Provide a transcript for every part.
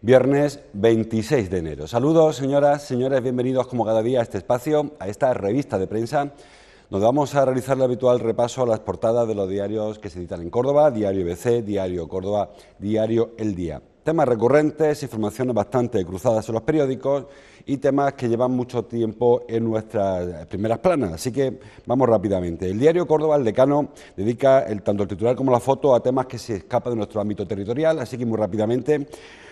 Viernes 26 de enero. Saludos, señoras, señores, bienvenidos como cada día a este espacio, a esta revista de prensa, donde vamos a realizar el habitual repaso a las portadas de los diarios que se editan en Córdoba, Diario ABC, Diario Córdoba, Diario El Día. Temas recurrentes, informaciones bastante cruzadas en los periódicos y temas que llevan mucho tiempo en nuestras primeras planas. Así que vamos rápidamente. El Diario Córdoba, El Decano, dedica tanto el titular como la foto a temas que se escapan de nuestro ámbito territorial, así que muy rápidamente.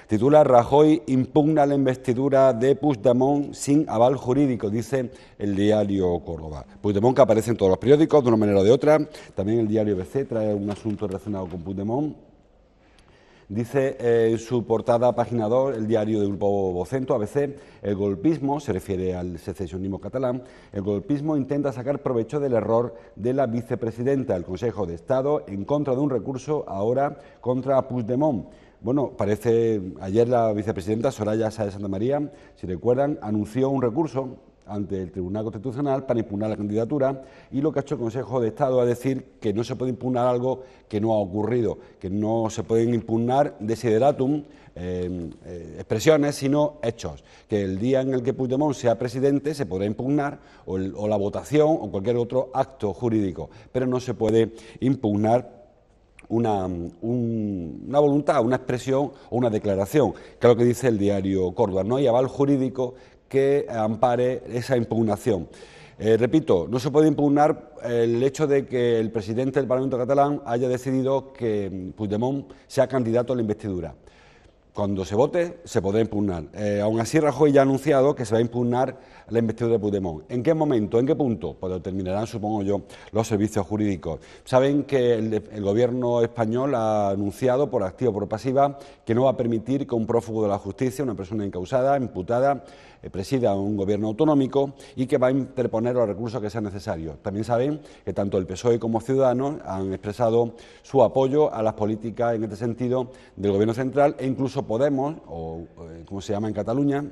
Titula: Rajoy impugna la investidura de Puigdemont sin aval jurídico, dice el Diario Córdoba. Puigdemont, que aparece en todos los periódicos de una manera o de otra. También el Diario ABC trae un asunto relacionado con Puigdemont. Dice en su portada, página 2, el diario del Grupo Vocento, ABC, el golpismo, se refiere al secesionismo catalán, el golpismo intenta sacar provecho del error de la vicepresidenta del Consejo de Estado en contra de un recurso ahora contra Puigdemont. Bueno, ayer la vicepresidenta Soraya Sáez de Santamaría, si recuerdan, anunció un recurso ante el Tribunal Constitucional para impugnar la candidatura, y lo que ha hecho el Consejo de Estado es decir que no se puede impugnar algo que no ha ocurrido, que no se pueden impugnar desideratum, expresiones, sino hechos, que el día en el que Puigdemont sea presidente se podrá impugnar o la votación o cualquier otro acto jurídico, pero no se puede impugnar una voluntad, una expresión o una declaración, que es lo que dice el Diario Córdoba. No hay aval jurídico que ampare esa impugnación. Repito, no se puede impugnar el hecho de que el presidente del Parlamento catalán haya decidido que Puigdemont sea candidato a la investidura. Cuando se vote, se podrá impugnar. Aún así, Rajoy ya ha anunciado que se va a impugnar la investidura de Puigdemont. ¿En qué momento? ¿En qué punto? Pues lo determinarán, supongo yo, los servicios jurídicos. Saben que el Gobierno español ha anunciado, por activa o por pasiva, que no va a permitir que un prófugo de la justicia, una persona incausada, imputada, presida un gobierno autonómico y que va a interponer los recursos que sean necesarios. También saben que tanto el PSOE como Ciudadanos han expresado su apoyo a las políticas en este sentido del Gobierno central, e incluso Podemos, o como se llama en Cataluña,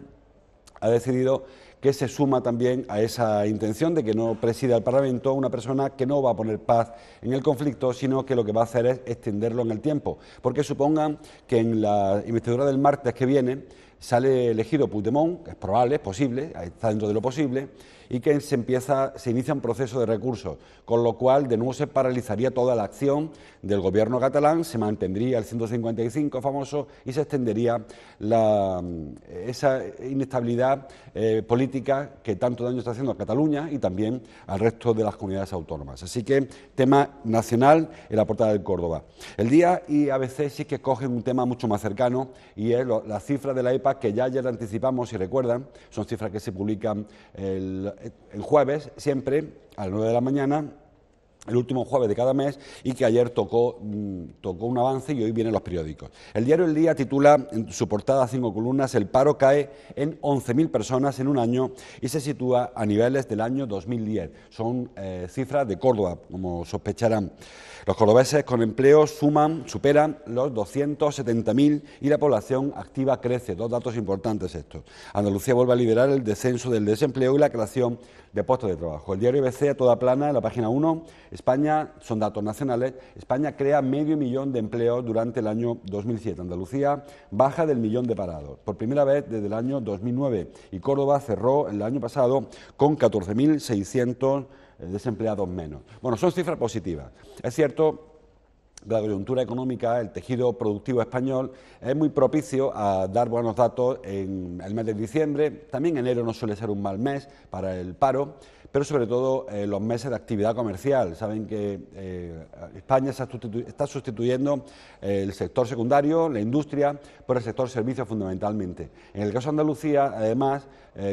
ha decidido que se suma también a esa intención de que no presida el Parlamento una persona que no va a poner paz en el conflicto, sino que lo que va a hacer es extenderlo en el tiempo. Porque supongan que en la investidura del martes que viene sale elegido Puigdemont, que es probable, es posible, está dentro de lo posible, y que se inicia un proceso de recursos, con lo cual de nuevo se paralizaría toda la acción del Gobierno catalán, se mantendría el 155 famoso y se extendería esa inestabilidad política que tanto daño está haciendo a Cataluña y también al resto de las comunidades autónomas. Así que tema nacional en la portada del Córdoba. El Día y ABC sí que cogen un tema mucho más cercano, y es la cifra de la EPA, que ya ayer anticipamos, si recuerdan, son cifras que se publican el jueves, siempre a las 9 de la mañana, el último jueves de cada mes, y que ayer tocó un avance y hoy vienen los periódicos. El diario El Día titula en su portada, 5 columnas, el paro cae en 11.000 personas en un año y se sitúa a niveles del año 2010. Son cifras de Córdoba, como sospecharán. Los cordobeses con empleo superan los 270.000 y la población activa crece. Dos datos importantes estos. Andalucía vuelve a liderar el descenso del desempleo y la creación de puestos de trabajo. El diario ABC, a toda plana, en la página 1, España, son datos nacionales, España crea 500.000 de empleos durante el año 2007. Andalucía baja del 1.000.000 de parados, por primera vez desde el año 2009. Y Córdoba cerró el año pasado con 14.600 desempleados menos. Bueno, son cifras positivas. Es cierto que la coyuntura económica, el tejido productivo español, es muy propicio a dar buenos datos en el mes de diciembre. También enero no suele ser un mal mes para el paro, pero sobre todo los meses de actividad comercial. Saben que España está sustituyendo el sector secundario, la industria, por el sector servicios fundamentalmente. En el caso de Andalucía, además,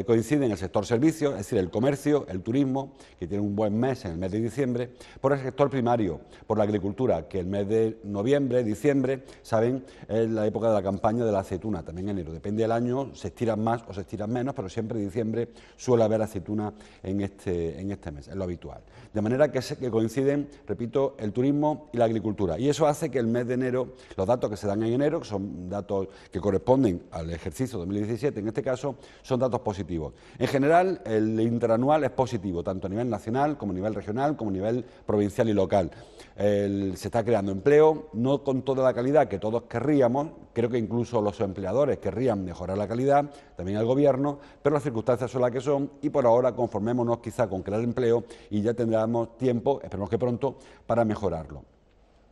coincide en el sector servicios, es decir, el comercio, el turismo, que tiene un buen mes en el mes de diciembre, por el sector primario, por la agricultura, que el mes de noviembre, diciembre, saben, es la época de la campaña de la aceituna, también enero. Depende del año, se estiran más o se estiran menos, pero siempre en diciembre suele haber aceituna en este este mes, es lo habitual. De manera que coinciden, repito, el turismo y la agricultura. Y eso hace que el mes de enero, los datos que se dan en enero, que son datos que corresponden al ejercicio 2017, en este caso, son datos positivos. En general, el interanual es positivo, tanto a nivel nacional como a nivel regional, como a nivel provincial y local. Se está creando empleo, no con toda la calidad que todos querríamos, creo que incluso los empleadores querrían mejorar la calidad, también el Gobierno, pero las circunstancias son las que son y por ahora conformémonos quizá con crear empleo y ya tendremos tiempo, esperemos que pronto, para mejorarlo.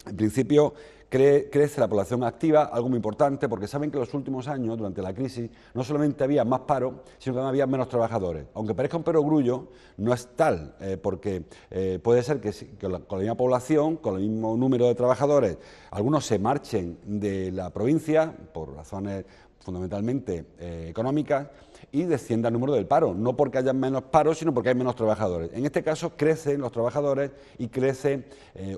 En principio, crece la población activa, algo muy importante, porque saben que en los últimos años, durante la crisis, no solamente había más paro, sino que había menos trabajadores. Aunque parezca un perogrullo, no es tal, porque puede ser que con la misma población, con el mismo número de trabajadores, algunos se marchen de la provincia por razones fundamentalmente económicas, y descienda el número del paro, no porque haya menos paro, sino porque hay menos trabajadores. En este caso crecen los trabajadores y crece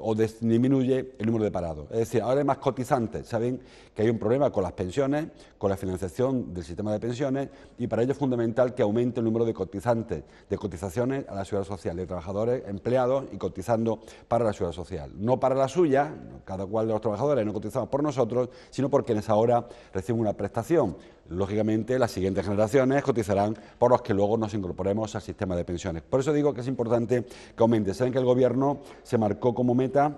o disminuye el número de parados. Es decir, ahora hay más cotizantes. Saben que hay un problema con las pensiones, con la financiación del sistema de pensiones, y para ello es fundamental que aumente el número de cotizantes, de cotizaciones a la seguridad social, de trabajadores empleados y cotizando para la seguridad social. No para la suya, cada cual de los trabajadores no cotizamos por nosotros, sino porque en esa hora reciben una prestación. Lógicamente, las siguientes generaciones cotizarán por los que luego nos incorporemos al sistema de pensiones. Por eso digo que es importante que aumente. Saben que el Gobierno se marcó como meta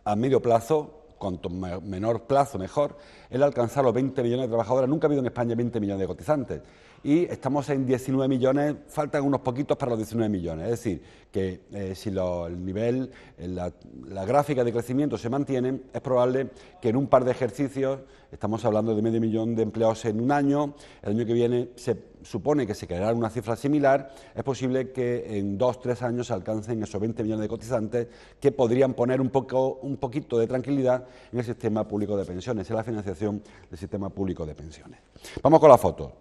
a medio plazo, cuanto menor plazo mejor, el alcanzar los 20 millones de trabajadores. Nunca ha habido en España 20 millones de cotizantes y estamos en 19 millones, faltan unos poquitos para los 19 millones. Es decir, que si el nivel, la gráfica de crecimiento se mantienen, es probable que en un par de ejercicios, estamos hablando de medio millón de empleados en un año, el año que viene se supone que se creará una cifra similar, es posible que en 2 o 3 años se alcancen esos 20 millones de cotizantes que podrían poner un poquito de tranquilidad en el sistema público de pensiones, en la financiación del sistema público de pensiones. Vamos con la foto.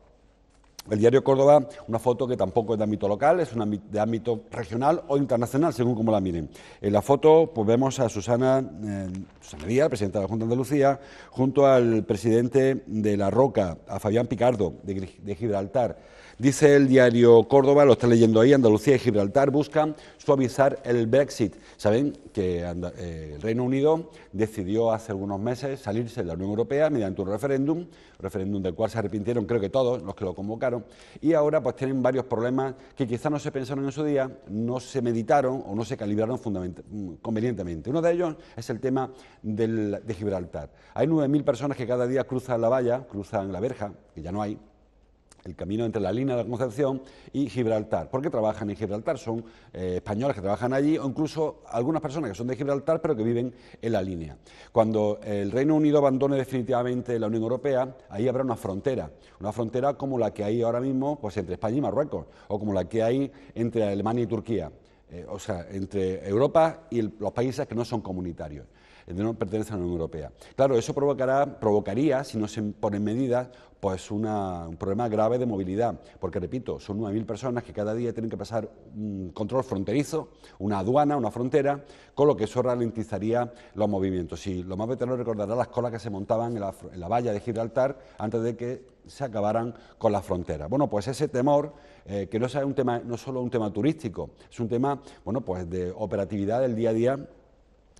El diario Córdoba, una foto que tampoco es de ámbito local, es de ámbito regional o internacional, según como la miren. En la foto pues vemos a Susana Díaz, presidenta de la Junta de Andalucía, junto al presidente de La Roca, a Fabián Picardo, de Gibraltar. Dice el diario Córdoba, lo está leyendo ahí, Andalucía y Gibraltar buscan suavizar el Brexit. Saben que el Reino Unido decidió hace algunos meses salirse de la Unión Europea mediante un referéndum del cual se arrepintieron creo que todos los que lo convocaron, y ahora pues tienen varios problemas que quizá no se pensaron en su día, no se meditaron o no se calibraron convenientemente. Uno de ellos es el tema de Gibraltar. Hay 9.000 personas que cada día cruzan la valla, cruzan la verja, que ya no hay, el camino entre la línea de la Concepción y Gibraltar. ¿Por qué trabajan en Gibraltar? Son españoles que trabajan allí o incluso algunas personas que son de Gibraltar pero que viven en la línea. Cuando el Reino Unido abandone definitivamente la Unión Europea, ahí habrá una frontera como la que hay ahora mismo pues, entre España y Marruecos o como la que hay entre Alemania y Turquía, o sea, entre Europa y los países que no son comunitarios, no pertenecen a la Unión Europea. Claro, eso provocaría, si no se ponen medidas, pues un problema grave de movilidad, porque repito, son 9.000 personas que cada día tienen que pasar un control fronterizo, una aduana, una frontera, con lo que eso ralentizaría los movimientos. Y lo más veterano recordará las colas que se montaban en la valla de Gibraltar antes de que se acabaran con la frontera. Bueno, pues ese temor, que no es solo un tema turístico, es un tema, bueno, pues de operatividad del día a día,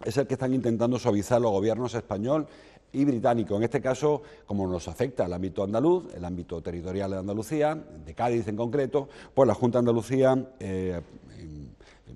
es el que están intentando suavizar los gobiernos español y británico. En este caso, como nos afecta el ámbito andaluz, el ámbito territorial de Andalucía, de Cádiz en concreto, pues la Junta de Andalucía,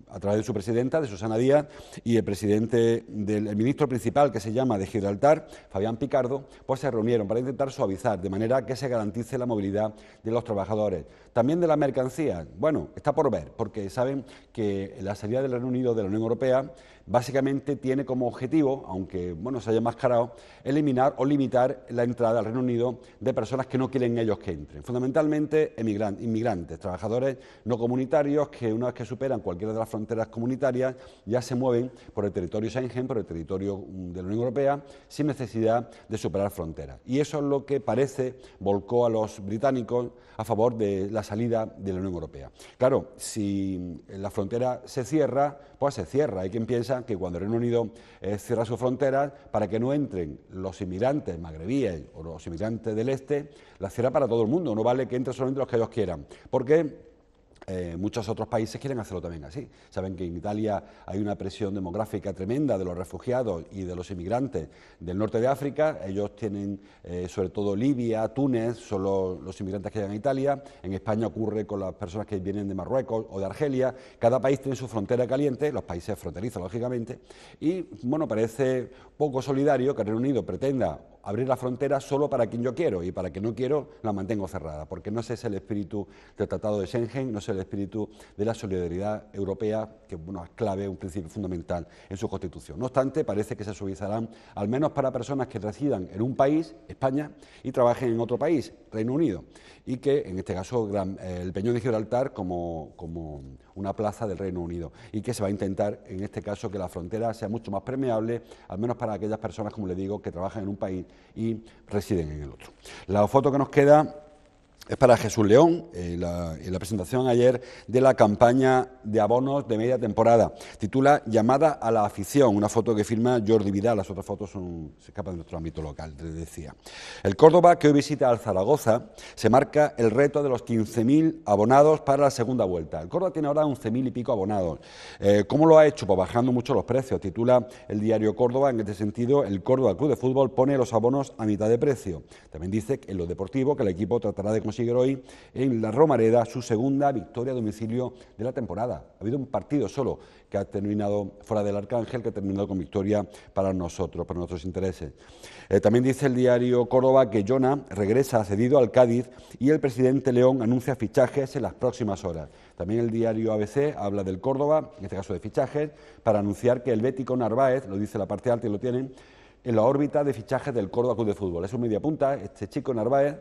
a través de su presidenta, de Susana Díaz, y el presidente del ministro principal, que se llama de Gibraltar, Fabián Picardo, pues se reunieron para intentar suavizar, de manera que se garantice la movilidad de los trabajadores. También de la mercancía, bueno, está por ver, porque saben que la salida del Reino Unido de la Unión Europea básicamente tiene como objetivo, aunque bueno se haya enmascarado, eliminar o limitar la entrada al Reino Unido de personas que no quieren ellos que entren, fundamentalmente inmigrantes, trabajadores no comunitarios que una vez que superan cualquiera de las fronteras comunitarias ya se mueven por el territorio Schengen, por el territorio de la Unión Europea, sin necesidad de superar fronteras. Y eso es lo que parece volcó a los británicos a favor de la salida de la Unión Europea. Claro, si la frontera se cierra, pues se cierra. Hay quien piensa que cuando el Reino Unido cierra sus fronteras, para que no entren los inmigrantes magrebíes o los inmigrantes del este, la cierra para todo el mundo, no vale que entren solamente los que ellos quieran. Porque muchos otros países quieren hacerlo también así. Saben que en Italia hay una presión demográfica tremenda de los refugiados y de los inmigrantes del norte de África. Ellos tienen, sobre todo Libia, Túnez, son los inmigrantes que llegan a Italia. En España ocurre con las personas que vienen de Marruecos o de Argelia. Cada país tiene su frontera caliente, los países fronterizos, lógicamente. Y, bueno, parece poco solidario que el Reino Unido pretenda abrir la frontera solo para quien yo quiero, y para quien no quiero la mantengo cerrada, porque no ese es el espíritu del Tratado de Schengen, no es el espíritu de la solidaridad europea, que, bueno, es clave, un principio fundamental en su Constitución. No obstante, parece que se suavizarán, al menos para personas que residan en un país, España, y trabajen en otro país, Reino Unido, y que, en este caso, el Peñón de Gibraltar como una plaza del Reino Unido, y que se va a intentar, en este caso, que la frontera sea mucho más permeable, al menos para aquellas personas, como les digo, que trabajan en un país y residen en el otro. La foto que nos queda es para Jesús León, en la presentación ayer de la campaña de abonos de media temporada. Titula Llamada a la afición, una foto que firma Jordi Vidal. Las otras fotos se escapan de nuestro ámbito local, les decía. El Córdoba, que hoy visita al Zaragoza, se marca el reto de los 15.000 abonados para la segunda vuelta. El Córdoba tiene ahora 11.000 y pico abonados. ¿Cómo lo ha hecho? Pues bajando mucho los precios. Titula el diario Córdoba, en este sentido, el Córdoba Club de Fútbol pone los abonos a mitad de precio. También dice en lo deportivo que el equipo tratará de conseguir hoy en la Romareda su segunda victoria a domicilio de la temporada. Ha habido un partido solo que ha terminado fuera del Arcángel, que ha terminado con victoria para nosotros, para nuestros intereses. También dice el diario Córdoba que Jona regresa cedido al Cádiz y el presidente León anuncia fichajes en las próximas horas. También el diario ABC habla del Córdoba, en este caso de fichajes, para anunciar que el bético Narváez, lo dice la parte alta y lo tienen, en la órbita de fichajes del Córdoba Club de Fútbol. Es un mediapunta, este chico Narváez,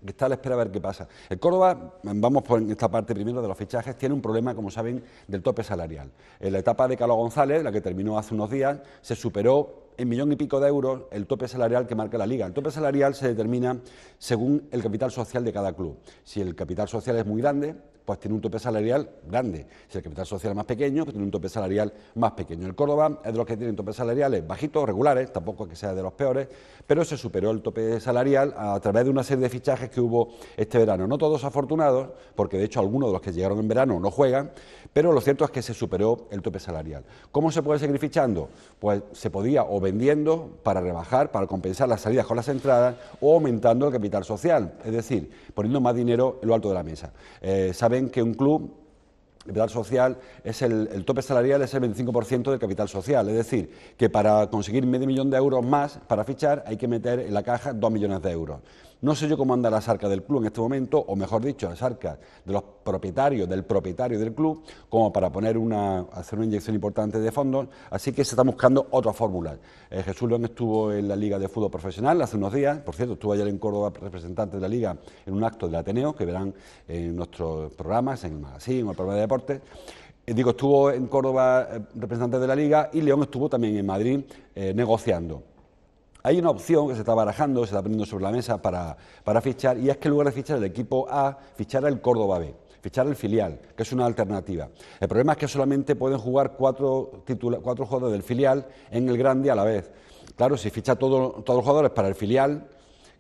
que está a la espera a ver qué pasa. El Córdoba, vamos por esta parte primero de los fichajes, tiene un problema, como saben, del tope salarial. En la etapa de Carlos González, la que terminó hace unos días, se superó en 1,5 millones de euros el tope salarial que marca la Liga. El tope salarial se determina según el capital social de cada club. Si el capital social es muy grande, pues tiene un tope salarial grande. Si el capital social es más pequeño, pues tiene un tope salarial más pequeño. El Córdoba es de los que tienen topes salariales bajitos, regulares, tampoco es que sea de los peores, pero se superó el tope salarial a través de una serie de fichajes que hubo este verano. No todos afortunados, porque de hecho algunos de los que llegaron en verano no juegan, pero lo cierto es que se superó el tope salarial. ¿Cómo se puede seguir fichando? Pues se podía o vendiendo para rebajar, para compensar las salidas con las entradas, o aumentando el capital social, es decir, poniendo más dinero en lo alto de la mesa. Saben que un club, el capital social, el tope salarial es el 25% del capital social, es decir, que para conseguir 500.000 euros más para fichar hay que meter en la caja 2 millones de euros. No sé yo cómo anda las arcas del club en este momento, o mejor dicho, las arcas de los propietarios, del propietario del club, como para hacer una inyección importante de fondos, así que se están buscando otras fórmulas. Jesús León estuvo en la Liga de Fútbol Profesional hace unos días, por cierto, estuvo ayer en Córdoba representante de la Liga en un acto del Ateneo, que verán en nuestros programas, en el magazine o el programa de deportes. Estuvo en Córdoba representante de la Liga, y León estuvo también en Madrid negociando. Hay una opción que se está barajando, se está poniendo sobre la mesa para fichar, y es que en lugar de fichar el equipo A, fichar el Córdoba B, fichar el filial, que es una alternativa. El problema es que solamente pueden jugar cuatro jugadores del filial en el grande a la vez. Claro, si ficha todos los jugadores para el filial,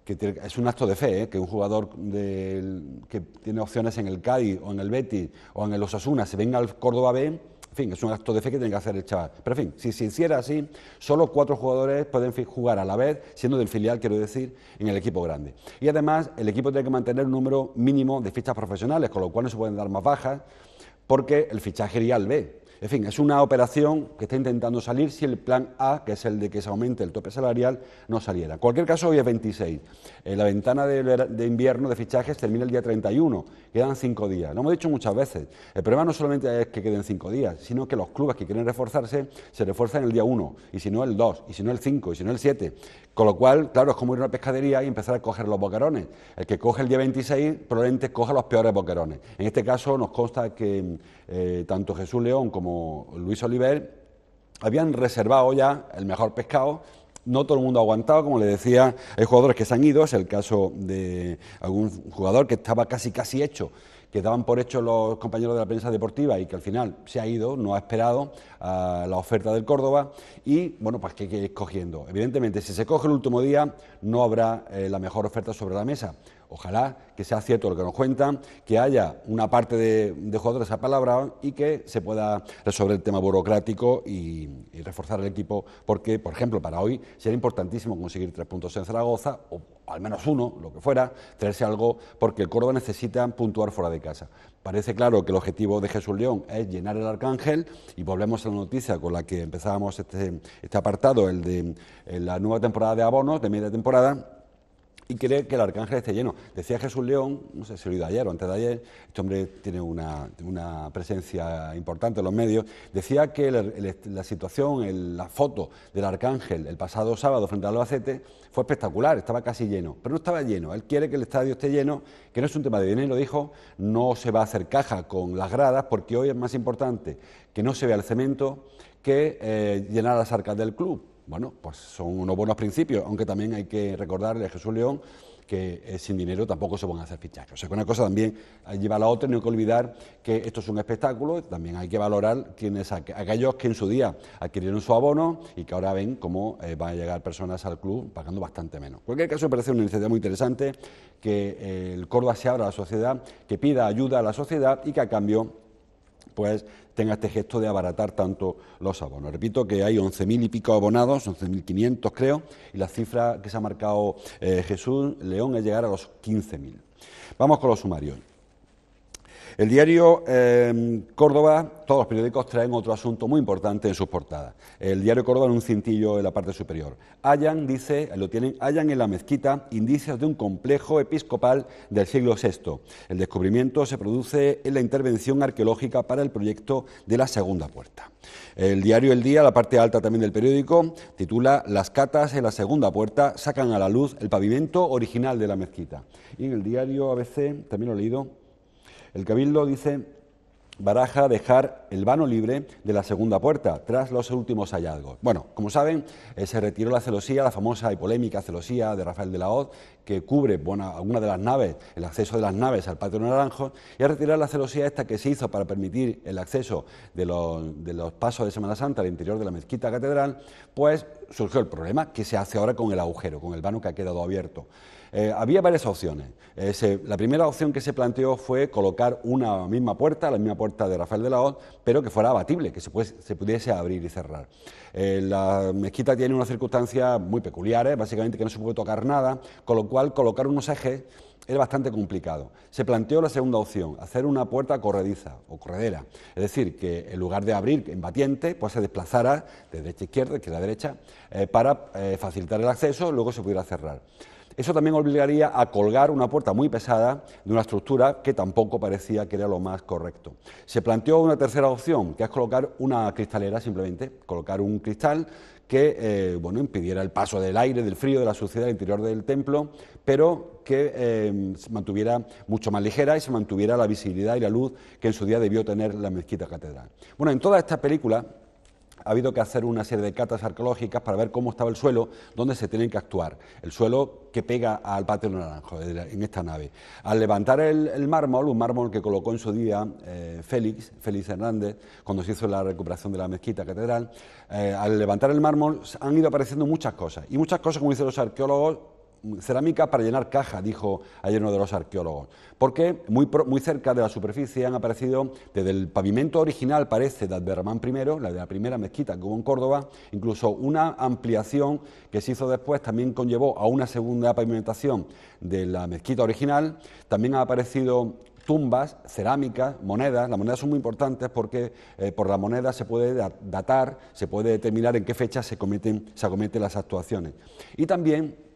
que es un acto de fe, que un jugador que tiene opciones en el Cádiz o en el Betis o en el Osasuna se venga al Córdoba B, en fin, es un acto de fe que tiene que hacer el chaval. Pero en fin, si se hiciera así, solo 4 jugadores pueden jugar a la vez, siendo del filial, quiero decir, en el equipo grande. Y además, el equipo tiene que mantener un número mínimo de fichas profesionales, con lo cual no se pueden dar más bajas, porque el fichaje iría al B. En fin, es una operación que está intentando salir si el plan A, que es el de que se aumente el tope salarial, no saliera. En cualquier caso, hoy es 26. La ventana de invierno de fichajes termina el día 31. Quedan 5 días. Lo hemos dicho muchas veces. El problema no solamente es que queden 5 días, sino que los clubes que quieren reforzarse se refuerzan el día 1, y si no el 2, y si no el 5, y si no el 7. Con lo cual, claro, es como ir a una pescadería y empezar a coger los boquerones. El que coge el día 26 probablemente coja los peores boquerones. En este caso nos consta que tanto Jesús León como Luis Oliver habían reservado ya el mejor pescado. No todo el mundo ha aguantado, como le decía, hay jugadores que se han ido, es el caso de algún jugador que estaba casi hecho, que daban por hecho los compañeros de la prensa deportiva y que al final se ha ido, no ha esperado a la oferta del Córdoba, y bueno, pues que hay que ir escogiendo. Evidentemente, si se coge el último día, no habrá la mejor oferta sobre la mesa. Ojalá que sea cierto lo que nos cuentan, que haya una parte de jugadores apalabrados y que se pueda resolver el tema burocrático y reforzar el equipo, porque, por ejemplo, para hoy sería importantísimo conseguir 3 puntos en Zaragoza, o al menos uno, lo que fuera, traerse algo, porque el Córdoba necesita puntuar fuera de casa. Parece claro que el objetivo de Jesús León es llenar el Arcángel, y volvemos a la noticia con la que empezábamos este apartado, el de la nueva temporada de abonos, de media temporada, y cree que el Arcángel esté lleno. Decía Jesús León, no sé si lo he oído ayer o antes de ayer, este hombre tiene una presencia importante en los medios, decía que la situación, la foto del Arcángel el pasado sábado frente al Albacete fue espectacular, estaba casi lleno, pero no estaba lleno. Él quiere que el estadio esté lleno, que no es un tema de dinero, dijo, no se va a hacer caja con las gradas, porque hoy es más importante que no se vea el cemento que llenar las arcas del club. Bueno, pues son unos buenos principios, aunque también hay que recordarle a Jesús León que sin dinero tampoco se van a hacer fichajes. O sea, que una cosa también lleva a la otra, y no hay que olvidar que esto es un espectáculo, también hay que valorar aquellos que en su día adquirieron su abono y que ahora ven cómo van a llegar personas al club pagando bastante menos. En cualquier caso, me parece una iniciativa muy interesante que el Córdoba se abra a la sociedad, que pida ayuda a la sociedad y que a cambio pues tenga este gesto de abaratar tanto los abonos. Repito que hay 11.000 y pico abonados, 11.500 creo, y la cifra que se ha marcado Jesús León es llegar a los 15.000. Vamos con los sumarios. El diario Córdoba, todos los periódicos traen otro asunto muy importante en sus portadas. El diario Córdoba en un cintillo en la parte superior. Hallan, dice, lo tienen, hallan en la mezquita indicios de un complejo episcopal del siglo VI. El descubrimiento se produce en la intervención arqueológica para el proyecto de la segunda puerta. El diario El Día, la parte alta también del periódico, titula Las catas en la segunda puerta sacan a la luz el pavimento original de la mezquita. Y en el diario ABC, también lo he leído, el Cabildo dice, baraja dejar el vano libre de la segunda puerta tras los últimos hallazgos. Bueno, como saben, se retiró la celosía, la famosa y polémica celosía de Rafael de la Hoz, que cubre alguna de las naves, el acceso de las naves al Patio Naranjo, y al retirar la celosía esta que se hizo para permitir el acceso de los pasos de Semana Santa al interior de la mezquita catedral, pues surgió el problema que se hace ahora con el agujero, con el vano que ha quedado abierto. Había varias opciones. La primera opción que se planteó fue colocar una misma puerta, la misma puerta de Rafael de la Hoz, pero que fuera abatible, que se pudiese abrir y cerrar. La mezquita tiene unas circunstancias muy peculiares, básicamente que no se puede tocar nada, con lo cual colocar unos ejes es bastante complicado. Se planteó la segunda opción, hacer una puerta corrediza o corredera, es decir, que en lugar de abrir en batiente, pues se desplazara de derecha a izquierda, de izquierda a derecha, para facilitar el acceso, luego se pudiera cerrar. Eso también obligaría a colgar una puerta muy pesada de una estructura que tampoco parecía que era lo más correcto. Se planteó una tercera opción, que es colocar una cristalera simplemente, colocar un cristal que impidiera el paso del aire, del frío, de la suciedad al interior del templo, pero que se mantuviera mucho más ligera y se mantuviera la visibilidad y la luz que en su día debió tener la mezquita catedral. Bueno, en toda esta película ha habido que hacer una serie de catas arqueológicas para ver cómo estaba el suelo, donde se tienen que actuar. El suelo que pega al Patio Naranjo, en esta nave. Al levantar el mármol, un mármol que colocó en su día Félix Hernández, cuando se hizo la recuperación de la mezquita catedral, al levantar el mármol han ido apareciendo muchas cosas. Y muchas cosas, como dicen los arqueólogos, cerámica para llenar caja, dijo ayer uno de los arqueólogos, porque muy cerca de la superficie han aparecido, desde el pavimento original, parece, de Abderramán I, la de la primera mezquita que hubo en Córdoba, incluso una ampliación que se hizo después también conllevó a una segunda pavimentación de la mezquita original. También han aparecido tumbas, cerámicas, monedas. Las monedas son muy importantes porque por la moneda se puede datar, se puede determinar en qué fecha se acometen las actuaciones. Y también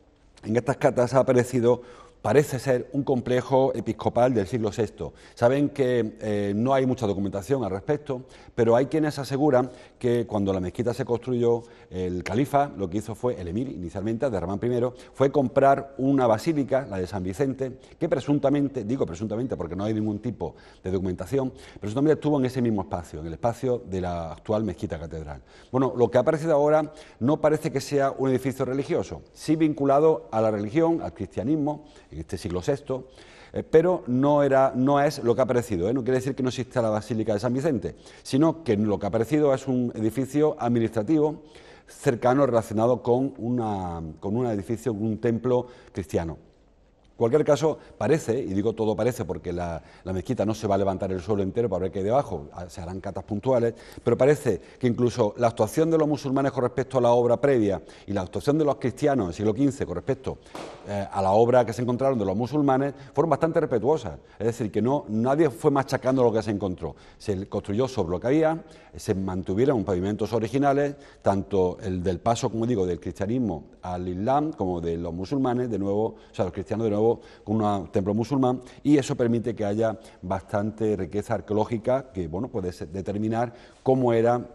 en estas catas ha aparecido, parece ser, un complejo episcopal del siglo VI. Saben que no hay mucha documentación al respecto, pero hay quienes aseguran que cuando la mezquita se construyó, el califa lo que hizo fue, el emir inicialmente, Abderramán I, fue comprar una basílica, la de San Vicente, que presuntamente, digo presuntamente porque no hay ningún tipo de documentación, presuntamente estuvo en ese mismo espacio, en el espacio de la actual mezquita catedral. Bueno, lo que ha aparecido ahora no parece que sea un edificio religioso, sí vinculado a la religión, al cristianismo, en este siglo VI, pero no es lo que ha aparecido. No quiere decir que no exista la Basílica de San Vicente, sino que lo que ha aparecido es un edificio administrativo cercano, relacionado con un edificio, un templo cristiano. cualquier caso, parece, y digo todo parece porque la mezquita no se va a levantar el suelo entero para ver qué hay debajo, se harán catas puntuales, pero parece que incluso la actuación de los musulmanes con respecto a la obra previa y la actuación de los cristianos en el siglo XV con respecto a la obra que se encontraron de los musulmanes fueron bastante respetuosas. Es decir, que nadie fue machacando lo que se encontró. Se construyó sobre lo que había, se mantuvieron pavimentos originales, tanto el del paso, como digo, del cristianismo al islam, como de los musulmanes, de nuevo, o sea, los cristianos de nuevo con un templo musulmán, y eso permite que haya bastante riqueza arqueológica que, bueno, puede determinar cómo era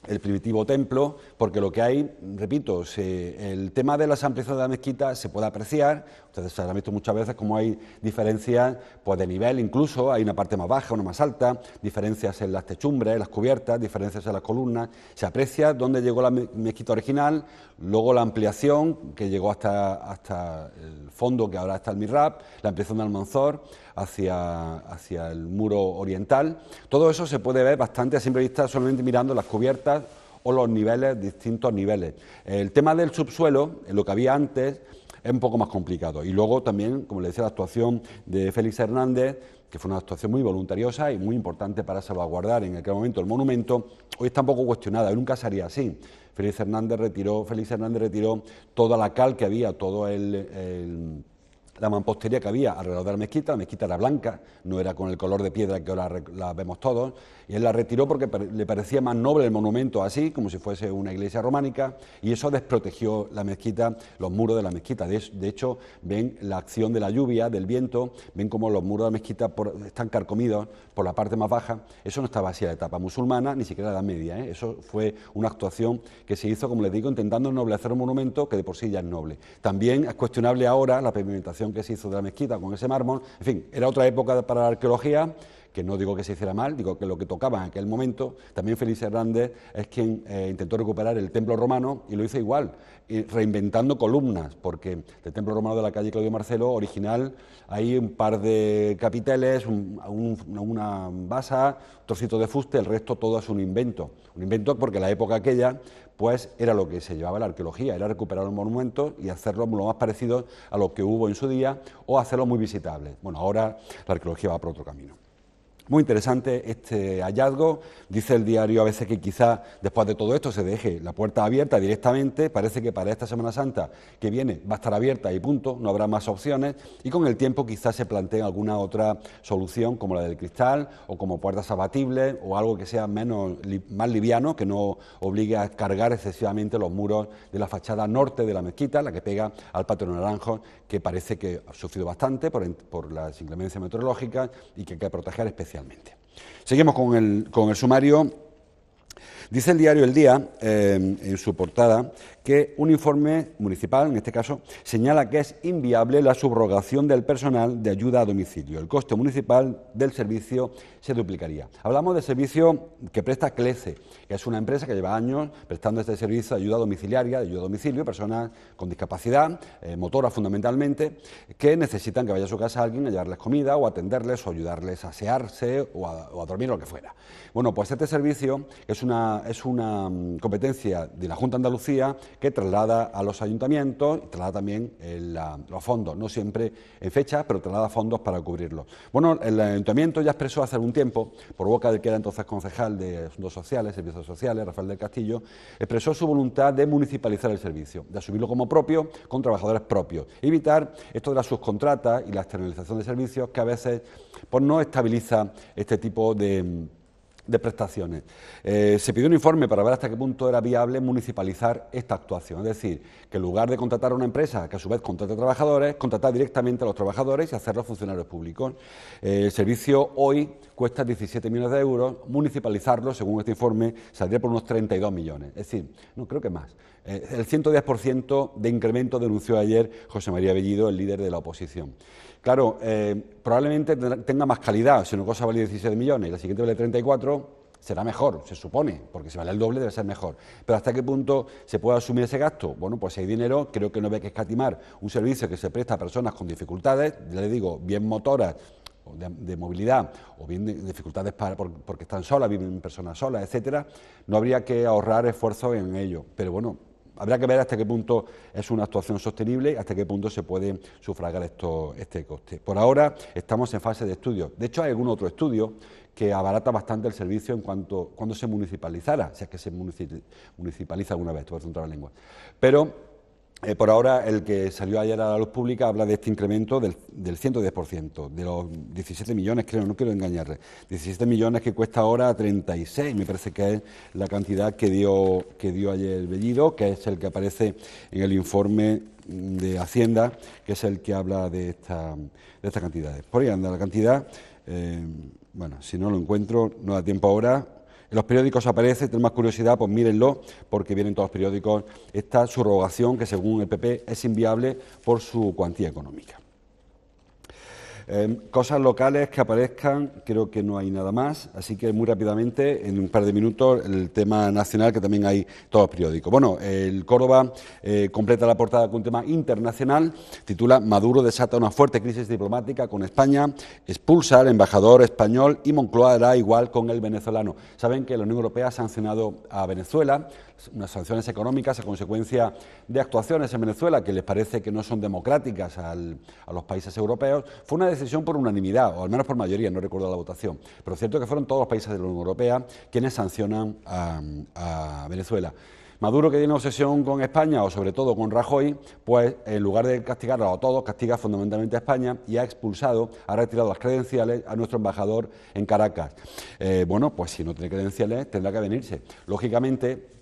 el primitivo templo, porque lo que hay, repito, el tema de las ampliaciones de la mezquita se puede apreciar. Ustedes se han visto muchas veces cómo hay diferencias pues, de nivel, incluso hay una parte más baja, una más alta, diferencias en las techumbres, en las cubiertas, diferencias en las columnas. Se aprecia dónde llegó la mezquita original, luego la ampliación que llegó hasta el fondo, que ahora está el mihrab, la ampliación del Almanzor hacia el muro oriental. Todo eso se puede ver bastante a simple vista solamente mirando las cubiertas o los niveles, distintos niveles. El tema del subsuelo, lo que había antes, es un poco más complicado. Y luego también, como le decía, la actuación de Félix Hernández, que fue una actuación muy voluntariosa y muy importante para salvaguardar en aquel momento el monumento, hoy está un poco cuestionada, nunca se haría así. Félix Hernández retiró toda la cal que había, todo la mampostería que había alrededor de la mezquita era blanca, no era con el color de piedra que ahora la vemos todos, y él la retiró porque le parecía más noble el monumento así, como si fuese una iglesia románica, y eso desprotegió la mezquita, los muros de la mezquita. De hecho, ven la acción de la lluvia, del viento, ven como los muros de la mezquita están carcomidos por la parte más baja. Eso no estaba así en la etapa musulmana, ni siquiera en la Edad Media, ¿eh? Eso fue una actuación que se hizo, como les digo, intentando ennoblecer un monumento que de por sí ya es noble. También es cuestionable ahora la pavimentación que se hizo de la mezquita con ese mármol. En fin, era otra época para la arqueología, que no digo que se hiciera mal, digo que lo que tocaba en aquel momento. También Félix Hernández es quien intentó recuperar el templo romano y lo hizo igual, reinventando columnas, porque el templo romano de la calle Claudio Marcelo original hay un par de capiteles, una basa, un trocito de fuste, el resto todo es un invento porque la época aquella pues era lo que se llevaba la arqueología, era recuperar los monumentos y hacerlos lo más parecidos a lo que hubo en su día o hacerlos muy visitables. Bueno, ahora la arqueología va por otro camino. Muy interesante este hallazgo. Dice el diario a veces que quizá después de todo esto se deje la puerta abierta directamente. Parece que para esta Semana Santa que viene va a estar abierta y punto, no habrá más opciones, y con el tiempo quizás se plantee alguna otra solución como la del cristal o como puertas abatibles o algo que sea más liviano, que no obligue a cargar excesivamente los muros de la fachada norte de la mezquita, la que pega al Patio Naranjo, que parece que ha sufrido bastante por las inclemencias meteorológicas y que hay que proteger especialmente. Seguimos con el sumario. Dice el diario El Día, en su portada, que un informe municipal, en este caso, señala que es inviable la subrogación del personal de ayuda a domicilio. El coste municipal del servicio se duplicaría. Hablamos del servicio que presta CLECE, que es una empresa que lleva años prestando este servicio de ayuda domiciliaria, de ayuda a domicilio, personas con discapacidad, motora fundamentalmente, que necesitan que vaya a su casa alguien a llevarles comida o atenderles o ayudarles a asearse o a dormir o lo que fuera. Bueno, pues este servicio es una competencia de la Junta de Andalucía que traslada a los ayuntamientos y traslada también los fondos, no siempre en fecha, pero traslada fondos para cubrirlos. Bueno, el ayuntamiento ya expresó hace algún tiempo, por boca del que era entonces concejal de Asuntos Sociales, Servicios Sociales, Rafael del Castillo, expresó su voluntad de municipalizar el servicio, de asumirlo como propio, con trabajadores propios, evitar esto de las subcontratas y la externalización de servicios que a veces pues, no estabiliza este tipo de prestaciones. Se pidió un informe para ver hasta qué punto era viable municipalizar esta actuación, es decir, que en lugar de contratar a una empresa que a su vez contrate trabajadores, contratar directamente a los trabajadores y hacerlos funcionarios públicos. El servicio hoy cuesta 17 millones de euros, municipalizarlo, según este informe, saldría por unos 32 millones, es decir, no creo que más. El 110% de incremento denunció ayer José María Bellido, el líder de la oposición. Claro, probablemente tenga más calidad, si una cosa vale 17 millones y la siguiente vale 34, será mejor, se supone, porque si vale el doble debe ser mejor. Pero ¿hasta qué punto se puede asumir ese gasto? Bueno, pues si hay dinero, creo que no hay que escatimar un servicio que se presta a personas con dificultades, ya le digo, bien motoras, de movilidad o bien de dificultades porque están solas, viven personas solas, etcétera. No habría que ahorrar esfuerzos en ello, pero bueno, habrá que ver hasta qué punto es una actuación sostenible y hasta qué punto se puede sufragar este coste. Por ahora estamos en fase de estudio. De hecho, hay algún otro estudio que abarata bastante el servicio en cuanto cuando se municipalizara, si es que se municipaliza alguna vez, esto es un trabalengua. Pero por ahora, el que salió ayer a la luz pública habla de este incremento del 110%, de los 17 millones, creo, no quiero engañarle, 17 millones que cuesta ahora 36, me parece que es la cantidad que dio ayer Bellido, que es el que aparece en el informe de Hacienda, que es el que habla de estas cantidades. Por ahí anda la cantidad, bueno, si no lo encuentro, no da tiempo ahora. En los periódicos aparece, tienen más curiosidad, pues mírenlo, porque vienen todos los periódicos esta subrogación que según el PP es inviable por su cuantía económica. Cosas locales que aparezcan, creo que no hay nada más, así que muy rápidamente, en un par de minutos, el tema nacional que también hay todos los periódicos. Bueno, el Córdoba completa la portada con un tema internacional, titula Maduro desata una fuerte crisis diplomática con España, expulsa al embajador español y Moncloa hará igual con el venezolano. Saben que la Unión Europea ha sancionado a Venezuela, unas sanciones económicas a consecuencia de actuaciones en Venezuela que les parece que no son democráticas a los países europeos. Fue una decisión por unanimidad, o al menos por mayoría, no recuerdo la votación, pero es cierto que fueron todos los países de la Unión Europea quienes sancionan a Venezuela. Maduro, que tiene obsesión con España, o sobre todo con Rajoy, pues en lugar de castigarlo a todos, castiga fundamentalmente a España y ha expulsado, ha retirado las credenciales a nuestro embajador en Caracas. Bueno, pues si no tiene credenciales tendrá que venirse. Lógicamente,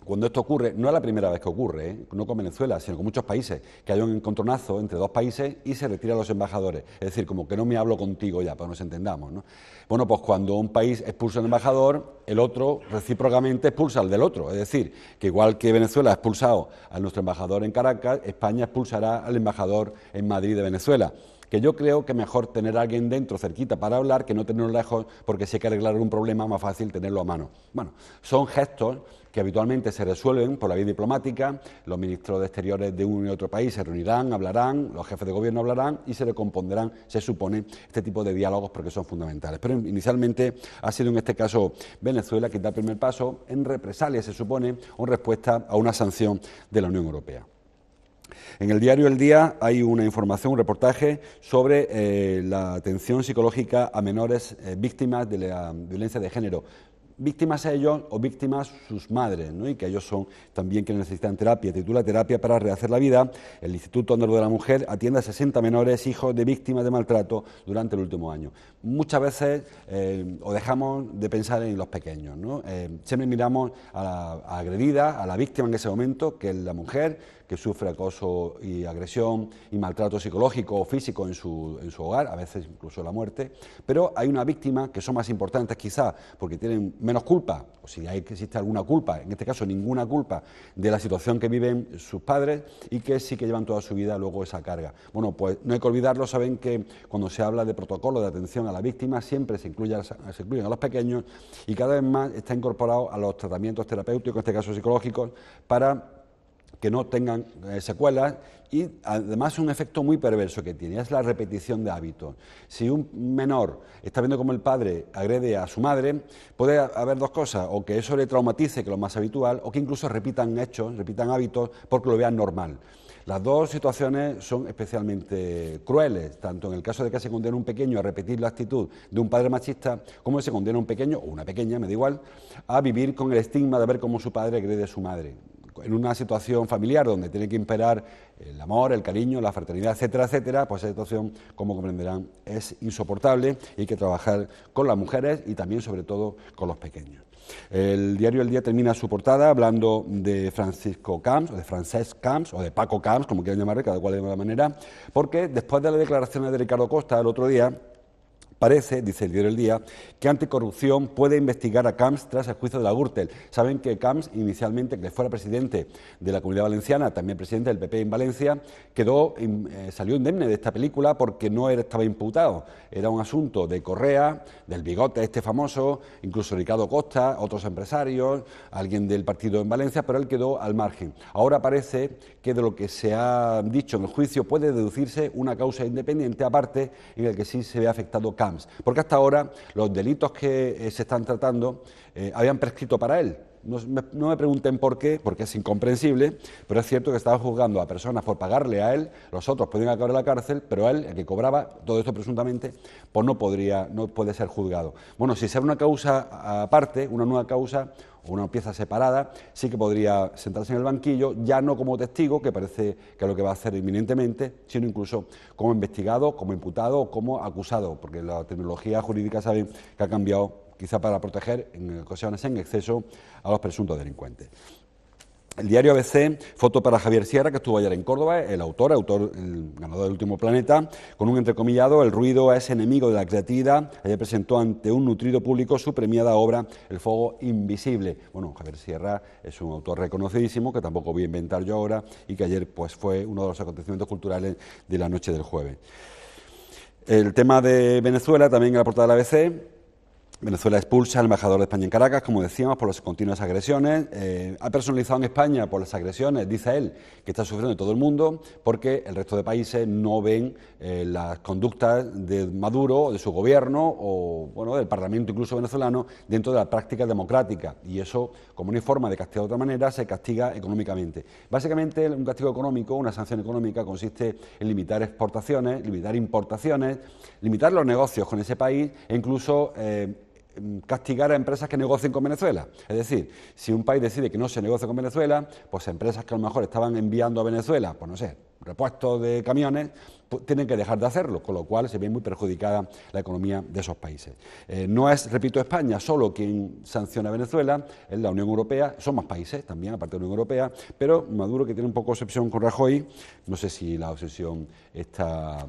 cuando esto ocurre, no es la primera vez que ocurre, no con Venezuela, sino con muchos países, que hay un encontronazo entre dos países y se retiran los embajadores. Es decir, como que no me hablo contigo ya, para que nos entendamos, ¿no? Bueno, pues cuando un país expulsa al embajador, el otro recíprocamente expulsa al del otro. Es decir, que igual que Venezuela ha expulsado a nuestro embajador en Caracas, España expulsará al embajador en Madrid de Venezuela. Que yo creo que mejor tener a alguien dentro, cerquita, para hablar, que no tenerlo lejos, porque si hay que arreglar un problema, más fácil tenerlo a mano. Bueno, son gestos que habitualmente se resuelven por la vía diplomática, los ministros de Exteriores de uno y otro país se reunirán, hablarán, los jefes de gobierno hablarán y se recompondrán, se supone, este tipo de diálogos porque son fundamentales. Pero inicialmente ha sido en este caso Venezuela quien da el primer paso en represalia, se supone, o en respuesta a una sanción de la Unión Europea. En el diario El Día hay una información, un reportaje sobre la atención psicológica a menores víctimas de la violencia de género. Víctimas ellos o víctimas sus madres, ¿no? Y que ellos son también quienes necesitan terapia. Titula Terapia para rehacer la vida. El Instituto Andaluz de la Mujer atiende a 60 menores hijos de víctimas de maltrato durante el último año. Muchas veces o dejamos de pensar en los pequeños, ¿no? Siempre miramos a la agredida, a la víctima en ese momento, que es la mujer, que sufre acoso y agresión y maltrato psicológico o físico en su hogar, a veces incluso la muerte, pero hay una víctima que son más importantes quizás porque tienen menos culpa, o si existe alguna culpa, en este caso ninguna culpa, de la situación que viven sus padres y que sí que llevan toda su vida luego esa carga. Bueno, pues no hay que olvidarlo, saben que cuando se habla de protocolo de atención a la víctima siempre se incluyen a los pequeños y cada vez más está incorporado a los tratamientos terapéuticos, en este caso psicológicos, para que no tengan secuelas y además un efecto muy perverso que tiene, es la repetición de hábitos. Si un menor está viendo cómo el padre agrede a su madre, puede haber dos cosas, o que eso le traumatice, que es lo más habitual, o que incluso repitan hechos, repitan hábitos porque lo vean normal. Las dos situaciones son especialmente crueles, tanto en el caso de que se condene a un pequeño a repetir la actitud de un padre machista, como se condena a un pequeño, o una pequeña, me da igual, a vivir con el estigma de ver cómo su padre agrede a su madre. En una situación familiar donde tiene que imperar el amor, el cariño, la fraternidad, etcétera, etcétera, pues esa situación, como comprenderán, es insoportable y hay que trabajar con las mujeres y también, sobre todo, con los pequeños. El diario El Día termina su portada hablando de Francisco Camps, o de Francesc Camps, o de Paco Camps, como quieran llamarle, cada cual de una manera, porque después de las declaraciones de Ricardo Costa el otro día, parece, dice el diario El Día, que Anticorrupción puede investigar a Camps tras el juicio de la Gürtel. Saben que Camps, inicialmente, que fuera presidente de la Comunidad Valenciana, también presidente del PP en Valencia, salió indemne de esta película porque no estaba imputado. Era un asunto de Correa, del bigote este famoso, incluso Ricardo Costa, otros empresarios, alguien del partido en Valencia, pero él quedó al margen. Ahora parece que de lo que se ha dicho en el juicio puede deducirse una causa independiente aparte en el que sí se ve afectado Camps, porque hasta ahora los delitos que se están tratando habían prescrito para él. No me pregunten por qué, porque es incomprensible, pero es cierto que estaba juzgando a personas por pagarle a él, los otros podían acabar en la cárcel, pero él, el que cobraba todo esto presuntamente, pues no puede ser juzgado. Bueno, si sea una causa aparte, una nueva causa o una pieza separada, sí que podría sentarse en el banquillo, ya no como testigo, que parece que es lo que va a hacer inminentemente, sino incluso como investigado, como imputado o como acusado, porque la terminología jurídica saben que ha cambiado, quizá para proteger en ocasiones en exceso a los presuntos delincuentes. El diario ABC, foto para Javier Sierra, que estuvo ayer en Córdoba, el ganador del Último Planeta, con un entrecomillado: el ruido es enemigo de la creatividad. Ayer presentó ante un nutrido público su premiada obra El fuego invisible. Bueno, Javier Sierra es un autor reconocidísimo, que tampoco voy a inventar yo ahora, y que ayer pues fue uno de los acontecimientos culturales de la noche del jueves. El tema de Venezuela, también en la portada de la ABC. Venezuela expulsa al embajador de España en Caracas, como decíamos, por las continuas agresiones. Ha personalizado en España por las agresiones, dice él, que está sufriendo todo el mundo, porque el resto de países no ven las conductas de Maduro o de su gobierno o bueno, del Parlamento incluso venezolano dentro de la práctica democrática. Y eso, como no hay forma de castigar de otra manera, se castiga económicamente. Básicamente, un castigo económico, una sanción económica, consiste en limitar exportaciones, limitar importaciones, limitar los negocios con ese país e incluso castigar a empresas que negocien con Venezuela. Es decir, si un país decide que no se negocia con Venezuela, pues empresas que a lo mejor estaban enviando a Venezuela, pues no sé, repuestos de camiones, pues tienen que dejar de hacerlo, con lo cual se ve muy perjudicada la economía de esos países. No es, repito, España solo quien sanciona a Venezuela, es la Unión Europea, son más países también, aparte de la Unión Europea, pero Maduro, que tiene un poco de obsesión con Rajoy, no sé si la obsesión está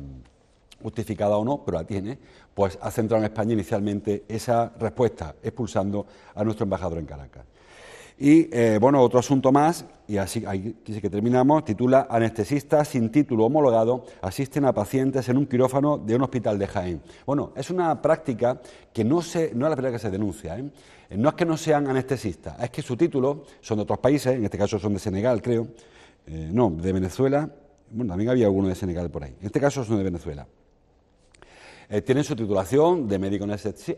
justificada o no, pero la tiene, pues ha centrado en España inicialmente esa respuesta, expulsando a nuestro embajador en Caracas. Y, bueno, otro asunto más, y así aquí sí que terminamos, titula: anestesistas sin título homologado asisten a pacientes en un quirófano de un hospital de Jaén. Bueno, es una práctica que no es la primera que se denuncia, ¿eh? No es que no sean anestesistas, es que su título son de otros países, en este caso son de Senegal, creo, no, de Venezuela, bueno, también había alguno de Senegal por ahí, en este caso son de Venezuela. Tienen su titulación de médico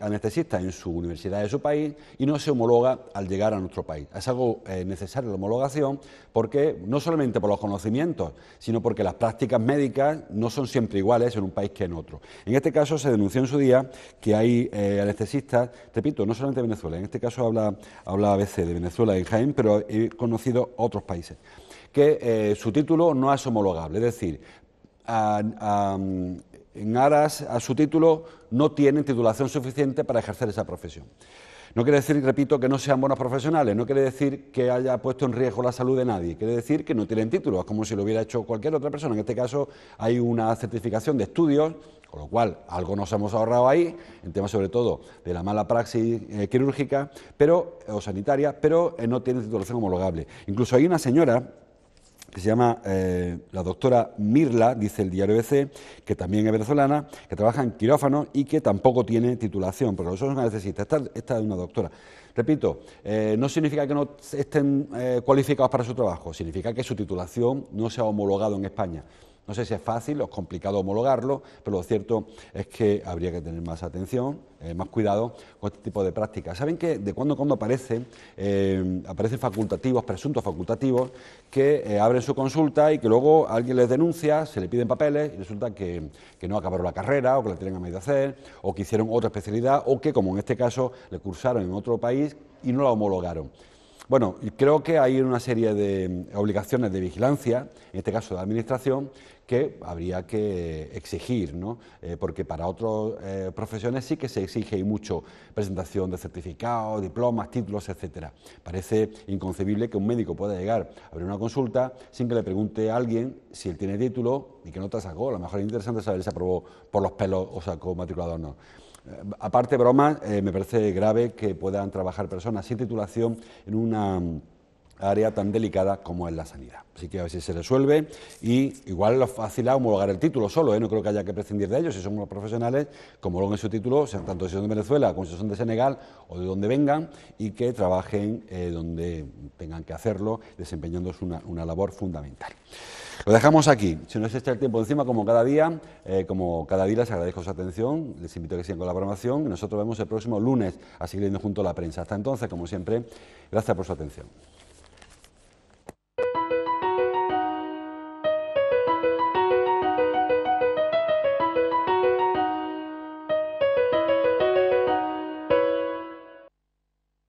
anestesista en su universidad de su país y no se homologa al llegar a nuestro país. Es algo necesario la homologación, porque no solamente por los conocimientos, sino porque las prácticas médicas no son siempre iguales en un país que en otro. En este caso se denunció en su día que hay anestesistas, repito, no solamente de Venezuela, en este caso habla ABC de Venezuela en Jaén, pero he conocido otros países, que su título no es homologable, es decir, en aras a su título no tienen titulación suficiente para ejercer esa profesión. No quiere decir, repito, que no sean buenos profesionales, no quiere decir que haya puesto en riesgo la salud de nadie, quiere decir que no tienen título, es como si lo hubiera hecho cualquier otra persona. En este caso hay una certificación de estudios, con lo cual algo nos hemos ahorrado ahí, en temas sobre todo de la mala praxis quirúrgica o sanitaria, pero no tienen titulación homologable. Incluso hay una señora que se llama la doctora Mirla, dice el diario ABC, que también es venezolana, que trabaja en quirófano y que tampoco tiene titulación, porque los otros no necesitan. Esta es una doctora. Repito, no significa que no estén cualificados para su trabajo, significa que su titulación no se ha homologado en España. No sé si es fácil o es complicado homologarlo, pero lo cierto es que habría que tener más atención, más cuidado con este tipo de prácticas. Saben que de cuando en cuando aparecen facultativos, presuntos facultativos, que abren su consulta y que luego alguien les denuncia, se le piden papeles y resulta que no acabaron la carrera o que la tienen a medio hacer o que hicieron otra especialidad o que, como en este caso, le cursaron en otro país y no la homologaron. Bueno, creo que hay una serie de obligaciones de vigilancia, en este caso de la Administración, que habría que exigir, ¿no? Porque para otras profesiones sí que se exige y mucho presentación de certificados, diplomas, títulos, etcétera. Parece inconcebible que un médico pueda llegar a abrir una consulta sin que le pregunte a alguien si él tiene título y que nota sacó. A lo mejor es interesante saber si aprobó por los pelos o sacó matriculado o no. Aparte bromas, me parece grave que puedan trabajar personas sin titulación en una área tan delicada como es la sanidad. Así que a ver si se resuelve y igual lo fácil es homologar el título solo, no creo que haya que prescindir de ellos, si son unos profesionales, como homologuen su título, sean tanto si son de Venezuela como si son de Senegal o de donde vengan y que trabajen donde tengan que hacerlo, desempeñándose una labor fundamental. Lo dejamos aquí. Si no se echa el tiempo encima, como cada día les agradezco su atención, les invito a que sigan con la programación y nosotros vemos el próximo lunes a seguir leyendo junto a la prensa. Hasta entonces, como siempre, gracias por su atención.